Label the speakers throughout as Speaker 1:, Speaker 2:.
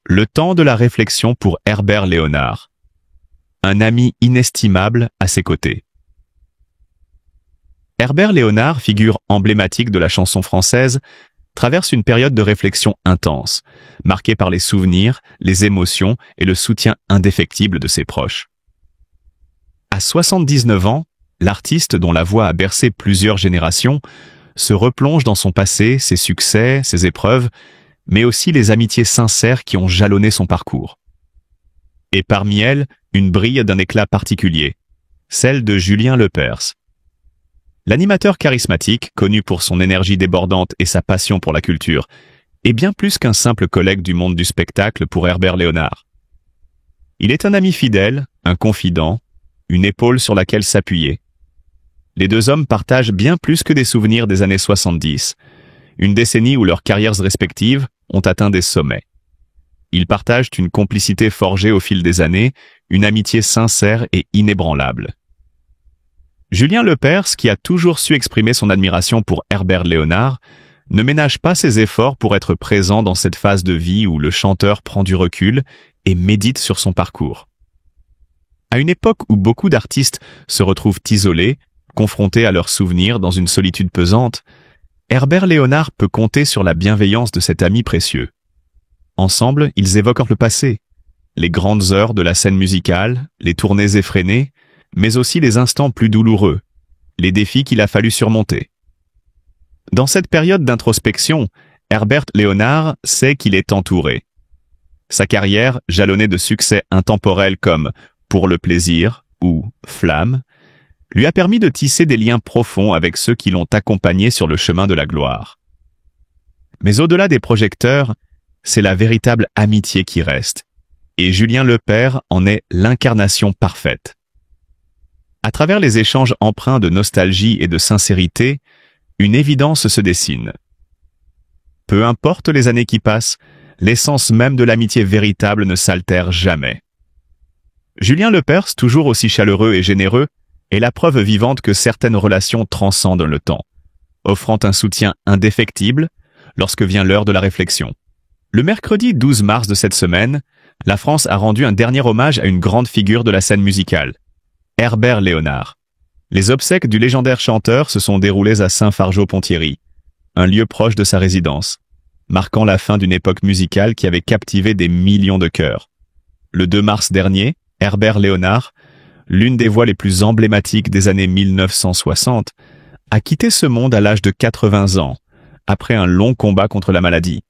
Speaker 1: Le temps de la réflexion pour Herbert Léonard. Un ami inestimable à ses côtés. Herbert Léonard, figure emblématique de la chanson française, traverse une période de réflexion intense, marquée par les souvenirs, les émotions et le soutien indéfectible de ses proches. À 79 ans, l'artiste dont la voix a bercé plusieurs générations se replonge dans son passé, ses succès, ses épreuves, mais aussi les amitiés sincères qui ont jalonné son parcours. Et parmi elles, une brille d'un éclat particulier, celle de Julien Lepers. L'animateur charismatique, connu pour son énergie débordante et sa passion pour la culture, est bien plus qu'un simple collègue du monde du spectacle pour Herbert Léonard. Il est un ami fidèle, un confident, une épaule sur laquelle s'appuyer. Les deux hommes partagent bien plus que des souvenirs des années 70, une décennie où leurs carrières respectives ont atteint des sommets. Ils partagent une complicité forgée au fil des années, une amitié sincère et inébranlable. Julien Lepers, qui a toujours su exprimer son admiration pour Herbert Léonard, ne ménage pas ses efforts pour être présent dans cette phase de vie où le chanteur prend du recul et médite sur son parcours. À une époque où beaucoup d'artistes se retrouvent isolés, confrontés à leurs souvenirs dans une solitude pesante, Herbert Léonard peut compter sur la bienveillance de cet ami précieux. Ensemble, ils évoquent le passé, les grandes heures de la scène musicale, les tournées effrénées, mais aussi les instants plus douloureux, les défis qu'il a fallu surmonter. Dans cette période d'introspection, Herbert Léonard sait qu'il est entouré. Sa carrière, jalonnée de succès intemporels comme Pour le plaisir ou Flamme, lui a permis de tisser des liens profonds avec ceux qui l'ont accompagné sur le chemin de la gloire. Mais au-delà des projecteurs, c'est la véritable amitié qui reste, et Julien Lepers en est l'incarnation parfaite. À travers les échanges empreints de nostalgie et de sincérité, une évidence se dessine. Peu importe les années qui passent, l'essence même de l'amitié véritable ne s'altère jamais. Julien Lepers, toujours aussi chaleureux et généreux, est la preuve vivante que certaines relations transcendent le temps, offrant un soutien indéfectible lorsque vient l'heure de la réflexion. Le mercredi 12 mars de cette semaine, la France a rendu un dernier hommage à une grande figure de la scène musicale, Herbert Léonard. Les obsèques du légendaire chanteur se sont déroulées à Saint-Fargeau-Ponthierry, un lieu proche de sa résidence, marquant la fin d'une époque musicale qui avait captivé des millions de cœurs. Le 2 mars dernier, Herbert Léonard, l'une des voix les plus emblématiques des années 1960, a quitté ce monde à l'âge de 80 ans, après un long combat contre la maladie.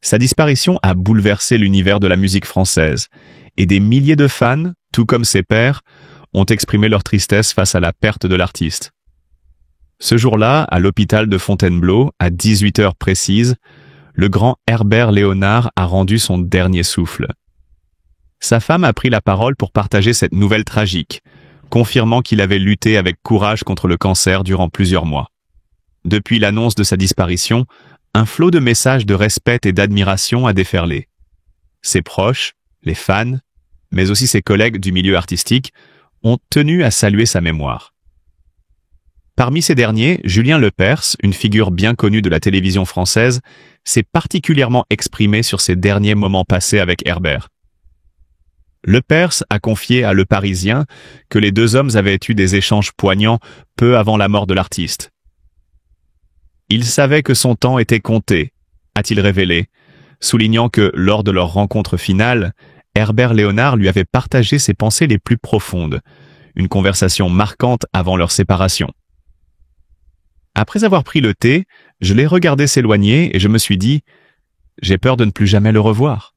Speaker 1: Sa disparition a bouleversé l'univers de la musique française, et des milliers de fans, tout comme ses pairs, ont exprimé leur tristesse face à la perte de l'artiste. Ce jour-là, à l'hôpital de Fontainebleau, à 18h précises, le grand Herbert Léonard a rendu son dernier souffle. Sa femme a pris la parole pour partager cette nouvelle tragique, confirmant qu'il avait lutté avec courage contre le cancer durant plusieurs mois. Depuis l'annonce de sa disparition, un flot de messages de respect et d'admiration a déferlé. Ses proches, les fans, mais aussi ses collègues du milieu artistique, ont tenu à saluer sa mémoire. Parmi ces derniers, Julien Lepers, une figure bien connue de la télévision française, s'est particulièrement exprimé sur ses derniers moments passés avec Herbert. Lepers a confié à Le Parisien que les deux hommes avaient eu des échanges poignants peu avant la mort de l'artiste. Il savait que son temps était compté, a-t-il révélé, soulignant que, lors de leur rencontre finale, Herbert Léonard lui avait partagé ses pensées les plus profondes, une conversation marquante avant leur séparation. Après avoir pris le thé, je l'ai regardé s'éloigner et je me suis dit « J'ai peur de ne plus jamais le revoir ».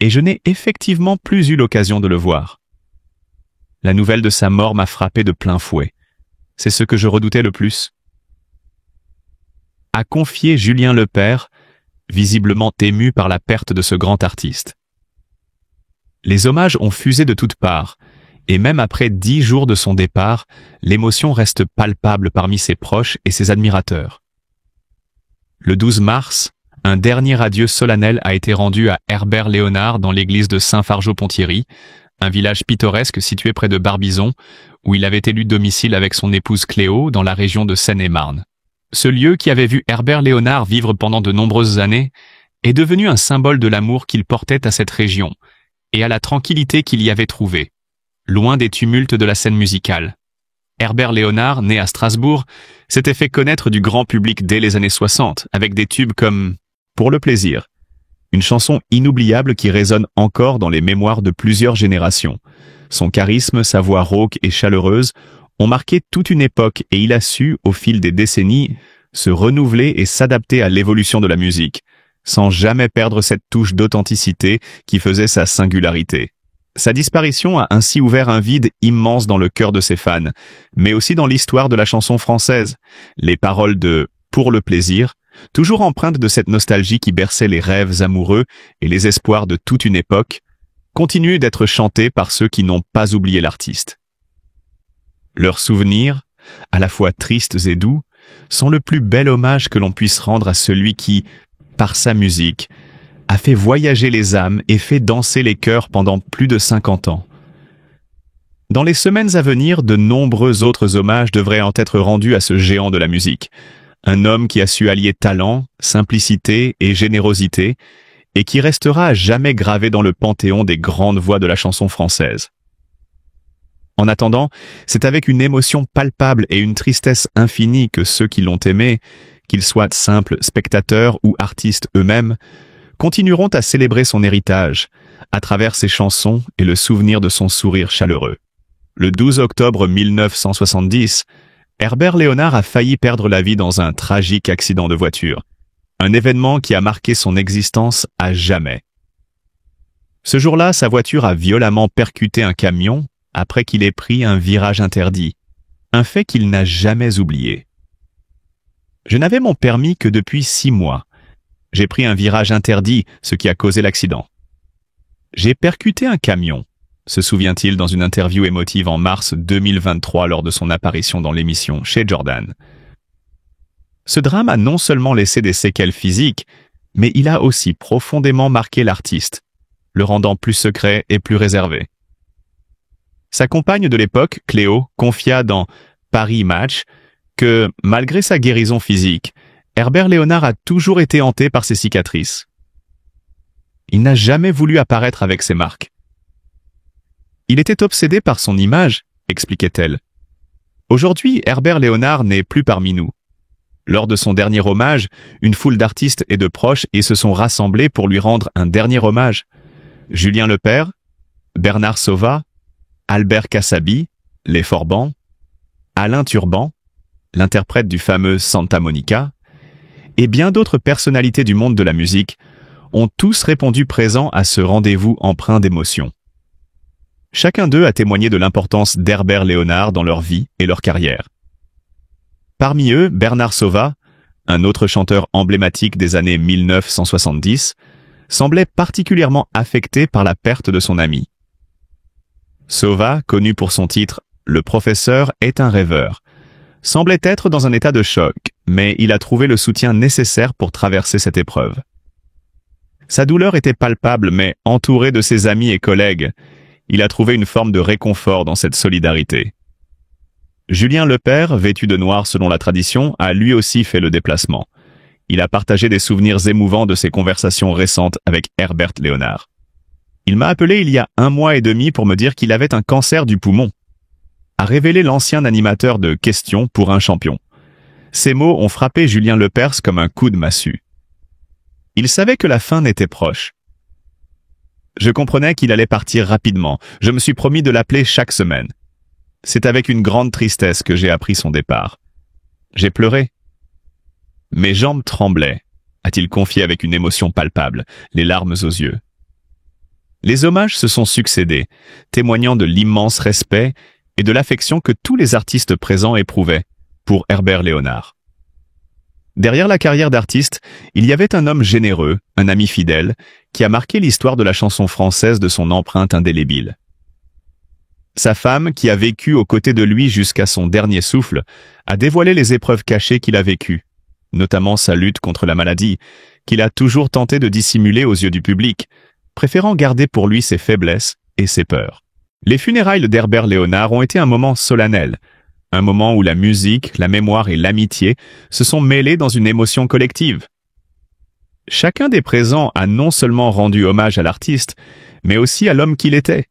Speaker 1: Et je n'ai effectivement plus eu l'occasion de le voir. La nouvelle de sa mort m'a frappé de plein fouet. C'est ce que je redoutais le plus. A confié Julien Lepers, visiblement ému par la perte de ce grand artiste. Les hommages ont fusé de toutes parts, et même après 10 jours de son départ, l'émotion reste palpable parmi ses proches et ses admirateurs. Le 12 mars, un dernier adieu solennel a été rendu à Herbert Léonard dans l'église de Saint-Fargeau-Ponthierry, un village pittoresque situé près de Barbizon, où il avait élu domicile avec son épouse Cléo dans la région de Seine-et-Marne. Ce lieu qui avait vu Herbert Léonard vivre pendant de nombreuses années est devenu un symbole de l'amour qu'il portait à cette région et à la tranquillité qu'il y avait trouvée, loin des tumultes de la scène musicale. Herbert Léonard, né à Strasbourg, s'était fait connaître du grand public dès les années 60, avec des tubes comme « Pour le plaisir », une chanson inoubliable qui résonne encore dans les mémoires de plusieurs générations. Son charisme, sa voix rauque et chaleureuse ont marqué toute une époque et il a su, au fil des décennies, se renouveler et s'adapter à l'évolution de la musique, sans jamais perdre cette touche d'authenticité qui faisait sa singularité. Sa disparition a ainsi ouvert un vide immense dans le cœur de ses fans, mais aussi dans l'histoire de la chanson française. Les paroles de « Pour le plaisir », toujours empreintes de cette nostalgie qui berçait les rêves amoureux et les espoirs de toute une époque, continuent d'être chantées par ceux qui n'ont pas oublié l'artiste. Leurs souvenirs, à la fois tristes et doux, sont le plus bel hommage que l'on puisse rendre à celui qui, par sa musique, a fait voyager les âmes et fait danser les cœurs pendant plus de 50 ans. Dans les semaines à venir, de nombreux autres hommages devraient en être rendus à ce géant de la musique, un homme qui a su allier talent, simplicité et générosité, et qui restera à jamais gravé dans le panthéon des grandes voix de la chanson française. En attendant, c'est avec une émotion palpable et une tristesse infinie que ceux qui l'ont aimé, qu'ils soient simples spectateurs ou artistes eux-mêmes, continueront à célébrer son héritage, à travers ses chansons et le souvenir de son sourire chaleureux. Le 12 octobre 1970, Herbert Léonard a failli perdre la vie dans un tragique accident de voiture, un événement qui a marqué son existence à jamais. Ce jour-là, sa voiture a violemment percuté un camion après qu'il ait pris un virage interdit, un fait qu'il n'a jamais oublié. Je n'avais mon permis que depuis 6 mois. J'ai pris un virage interdit, ce qui a causé l'accident. J'ai percuté un camion, se souvient-il dans une interview émotive en mars 2023 lors de son apparition dans l'émission Chez Jordan. Ce drame a non seulement laissé des séquelles physiques, mais il a aussi profondément marqué l'artiste, le rendant plus secret et plus réservé. Sa compagne de l'époque, Cléo, confia dans Paris Match que, malgré sa guérison physique, Herbert Léonard a toujours été hanté par ses cicatrices. Il n'a jamais voulu apparaître avec ses marques. Il était obsédé par son image, expliquait-elle. Aujourd'hui, Herbert Léonard n'est plus parmi nous. Lors de son dernier hommage, une foule d'artistes et de proches se sont rassemblés pour lui rendre un dernier hommage. Julien Lepers, Bernard Sauvat, Albert Cassabi, les Forbans, Alain Turban, l'interprète du fameux Santa Monica, et bien d'autres personnalités du monde de la musique ont tous répondu présents à ce rendez-vous empreint d'émotion. Chacun d'eux a témoigné de l'importance d'Herbert Léonard dans leur vie et leur carrière. Parmi eux, Bernard Sauvat, un autre chanteur emblématique des années 1970, semblait particulièrement affecté par la perte de son ami. Sauvat, connu pour son titre « Le professeur est un rêveur », semblait être dans un état de choc, mais il a trouvé le soutien nécessaire pour traverser cette épreuve. Sa douleur était palpable, mais entouré de ses amis et collègues, il a trouvé une forme de réconfort dans cette solidarité. Julien Lepers, vêtu de noir selon la tradition, a lui aussi fait le déplacement. Il a partagé des souvenirs émouvants de ses conversations récentes avec Herbert Léonard. Il m'a appelé il y a 1 mois et demi pour me dire qu'il avait un cancer du poumon, a révélé l'ancien animateur de Questions pour un champion. Ces mots ont frappé Julien Lepers comme un coup de massue. Il savait que la fin n'était proche. Je comprenais qu'il allait partir rapidement. Je me suis promis de l'appeler chaque semaine. C'est avec une grande tristesse que j'ai appris son départ. J'ai pleuré. Mes jambes tremblaient, a-t-il confié avec une émotion palpable, les larmes aux yeux. Les hommages se sont succédés, témoignant de l'immense respect et de l'affection que tous les artistes présents éprouvaient pour Herbert Léonard. Derrière la carrière d'artiste, il y avait un homme généreux, un ami fidèle, qui a marqué l'histoire de la chanson française de son empreinte indélébile. Sa femme, qui a vécu aux côtés de lui jusqu'à son dernier souffle, a dévoilé les épreuves cachées qu'il a vécues, notamment sa lutte contre la maladie, qu'il a toujours tenté de dissimuler aux yeux du public, préférant garder pour lui ses faiblesses et ses peurs. Les funérailles d'Herbert Léonard ont été un moment solennel, un moment où la musique, la mémoire et l'amitié se sont mêlées dans une émotion collective. Chacun des présents a non seulement rendu hommage à l'artiste, mais aussi à l'homme qu'il était.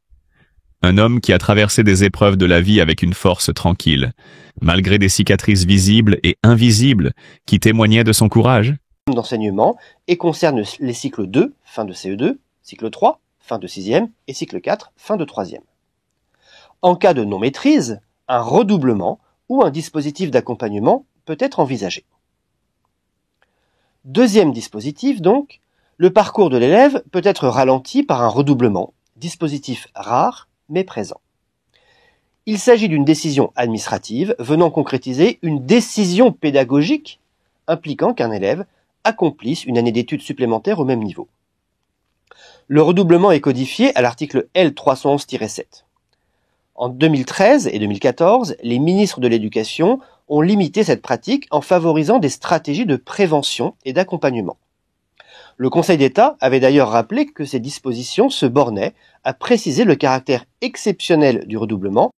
Speaker 1: Un homme qui a traversé des épreuves de la vie avec une force tranquille, malgré des cicatrices visibles et invisibles qui témoignaient de son courage.
Speaker 2: D'enseignement et concerne les cycles 2, fin de CE2, cycle 3, fin de 6e et cycle 4, fin de 3e. En cas de non-maîtrise, un redoublement ou un dispositif d'accompagnement peut être envisagé. Deuxième dispositif donc, le parcours de l'élève peut être ralenti par un redoublement, dispositif rare mais présent. Il s'agit d'une décision administrative venant concrétiser une décision pédagogique impliquant qu'un élève accomplisse une année d'études supplémentaires au même niveau. Le redoublement est codifié à l'article L311-7. En 2013 et 2014, les ministres de l'Éducation ont limité cette pratique en favorisant des stratégies de prévention et d'accompagnement. Le Conseil d'État avait d'ailleurs rappelé que ces dispositions se bornaient à préciser le caractère exceptionnel du redoublement